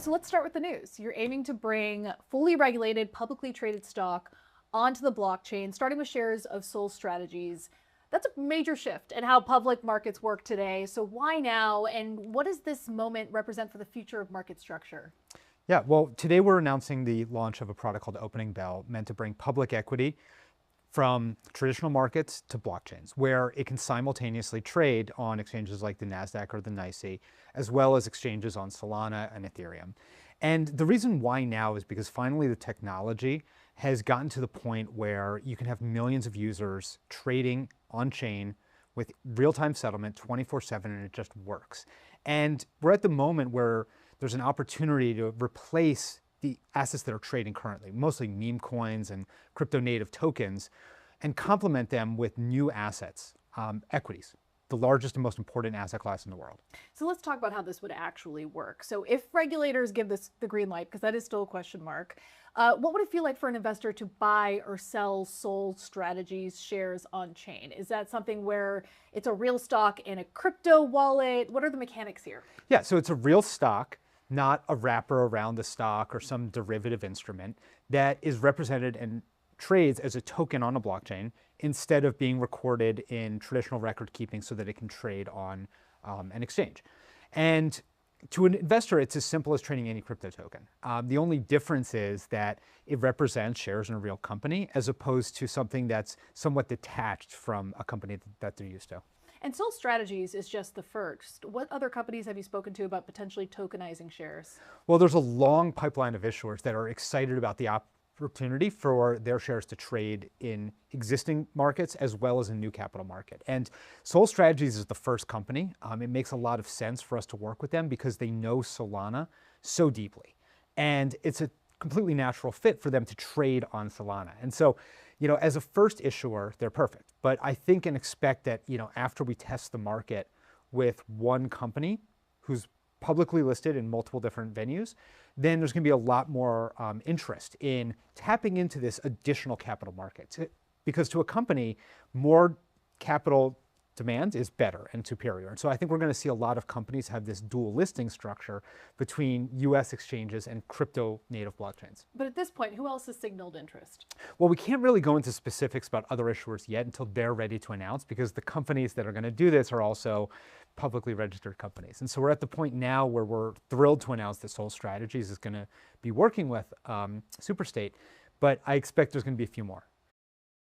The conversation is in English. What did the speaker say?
So let's start with the news. You're aiming to bring fully regulated, publicly traded stock onto the blockchain, starting with shares of Sol Strategies. That's a major shift in how public markets work today. So why now? And what does this moment represent for the future of market structure? Yeah, well, today we're announcing the launch of a product called Opening Bell, meant to bring public equity from traditional markets to blockchains, where it can simultaneously trade on exchanges like the NASDAQ or the NYSE, as well as exchanges on Solana and Ethereum. And the reason why now is because finally the technology has gotten to the point where you can have millions of users trading on chain with real-time settlement 24/7, and it just works. And we're at the moment where there's an opportunity to replace the assets that are trading currently, mostly meme coins and crypto native tokens, and complement them with new assets, equities, the largest and most important asset class in the world. So let's talk about how this would actually work. So if regulators give this the green light, because that is still a question mark, what would it feel like for an investor to buy or sell Sol Strategies shares on chain? Is that something where it's a real stock in a crypto wallet? What are the mechanics here? Yeah, so it's a real stock, not a wrapper around the stock or some derivative instrument that is represented and trades as a token on a blockchain instead of being recorded in traditional record keeping so that it can trade on an exchange. And to an investor, it's as simple as trading any crypto token. The only difference is that it represents shares in a real company as opposed to something that's somewhat detached from a company that they're used to. And Sol Strategies is just the first. What other companies have you spoken to about potentially tokenizing shares? Well, there's a long pipeline of issuers that are excited about the opportunity for their shares to trade in existing markets as well as a new capital market. And Sol Strategies is the first company. It makes a lot of sense for us to work with them because they know Solana so deeply. And it's a completely natural fit for them to trade on Solana. And so, as a first issuer, they're perfect. But I think and expect that, after we test the market with one company who's publicly listed in multiple different venues, then there's going to be a lot more interest in tapping into this additional capital market. Because to a company, more capital demand is better and superior. And so I think we're going to see a lot of companies have this dual listing structure between US exchanges and crypto native blockchains. But at this point, who else has signaled interest? Well, we can't really go into specifics about other issuers yet until they're ready to announce, because the companies that are going to do this are also publicly registered companies. And so we're at the point now where we're thrilled to announce that Sol Strategies is going to be working with Superstate, but I expect there's going to be a few more.